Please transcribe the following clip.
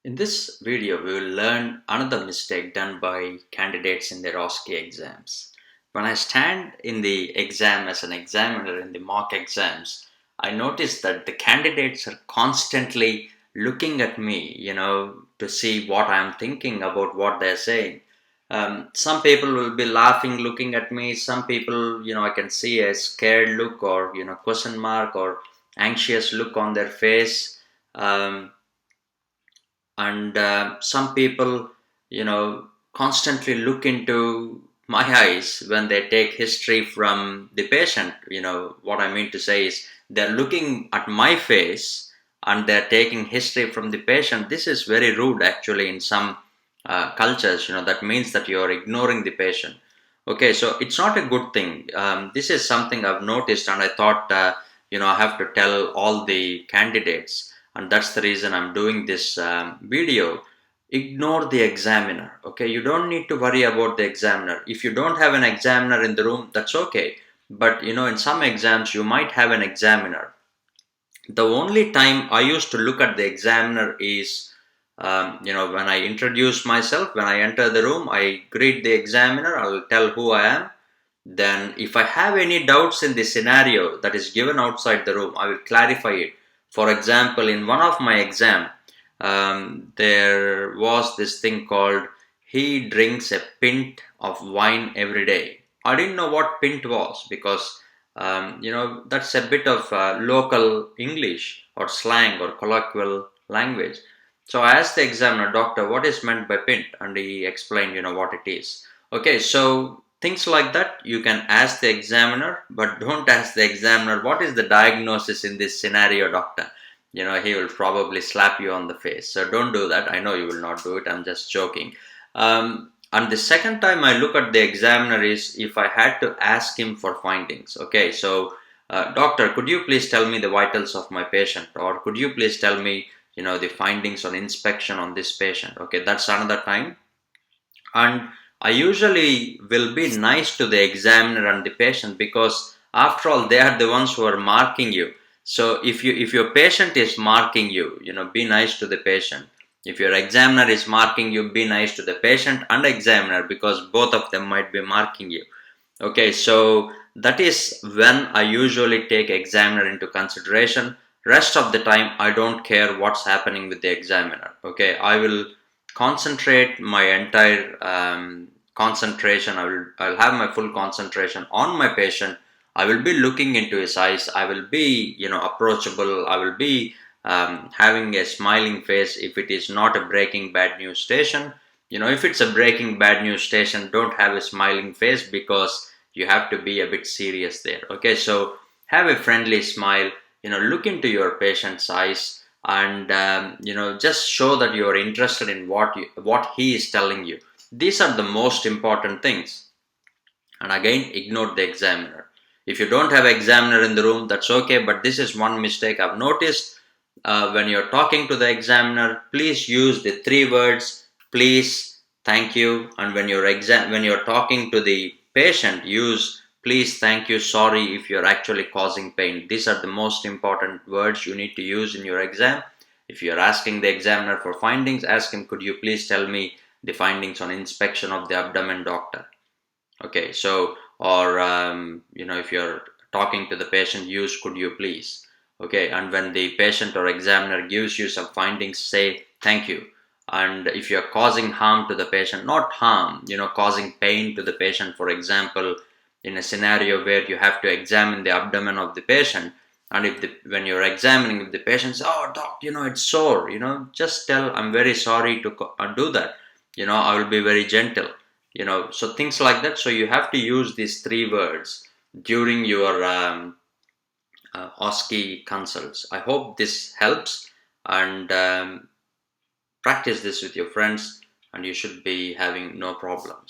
In this video, we will learn another mistake done by candidates in their OSCE exams. When I stand in the exam as an examiner in the mock exams, I notice that the candidates are constantly looking at me, to see what I'm thinking about what they're saying. Some people will be laughing, looking at me. Some people, I can see a scared look or, question mark or anxious look on their face. And some people constantly look into my eyes when they take history from the patient. What I mean to say is they're looking at my face and they're taking history from the patient. This is very rude actually in some cultures. That means that you're ignoring the patient. Okay, so it's not a good thing. This is something I've noticed, and I thought I have to tell all the candidates, and that's the reason I'm doing this video. Ignore the examiner. Okay, you don't need to worry about the examiner. If you don't have an examiner in the room, that's okay, but in some exams you might have an examiner. The only time I used to look at the examiner is when I introduce myself. When I enter the room, I greet the examiner, I'll tell who I am. Then if I have any doubts in the scenario that is given outside the room, I will clarify it. For example, in one of my exam, there was this thing called he drinks a pint of wine every day. I didn't know what pint was because that's a bit of local English or slang or colloquial language. So I asked the examiner, doctor, what is meant by pint? And he explained, what it is. Okay, so things like that you can ask the examiner, but don't ask the examiner, what is the diagnosis in this scenario, doctor? He will probably slap you on the face. So don't do that. I know you will not do it. I'm just joking. And the second time I look at the examiner is if I had to ask him for findings. Okay, so doctor, could you please tell me the vitals of my patient? Or could you please tell me, the findings on inspection on this patient? Okay, that's another time. And I usually will be nice to the examiner and the patient because after all, they are the ones who are marking you. So if your patient is marking you, be nice to the patient. If your examiner is marking you, be nice to the patient and examiner because both of them might be marking you. Okay, so that is when I usually take examiner into consideration. Rest of the time, I don't care what's happening with the examiner. Okay, I will concentrate my entire concentration. I'll have my full concentration on my patient. I will be looking into his eyes. I will be approachable. I will be having a smiling face. If it is not a breaking bad news station, if it's a breaking bad news station, don't have a smiling face because you have to be a bit serious there. Okay, so have a friendly smile. Look into your patient's eyes and just show that you are interested in what he is telling you. These are the most important things. And again, ignore the examiner. If you don't have examiner in the room, that's okay, but this is one mistake I've noticed. When you're talking to the examiner, please use the 3 words, please, thank you. And when you're talking to the patient, use please, thank you, sorry if you're actually causing pain. These are the most important words you need to use in your exam. If you're asking the examiner for findings, ask him, could you please tell me the findings on inspection of the abdomen, doctor? Okay, so, or, if you're talking to the patient, use could you please? Okay, and when the patient or examiner gives you some findings, say thank you. And if you're causing harm to the patient, not harm, causing pain to the patient, for example, in a scenario where you have to examine the abdomen of the patient, and when you're examining, if the patient says, oh doc, it's sore, just tell, I'm very sorry to do that. I will be very gentle. So things like that. So you have to use these 3 words during your OSCE consults. I hope this helps, and practice this with your friends, and you should be having no problems.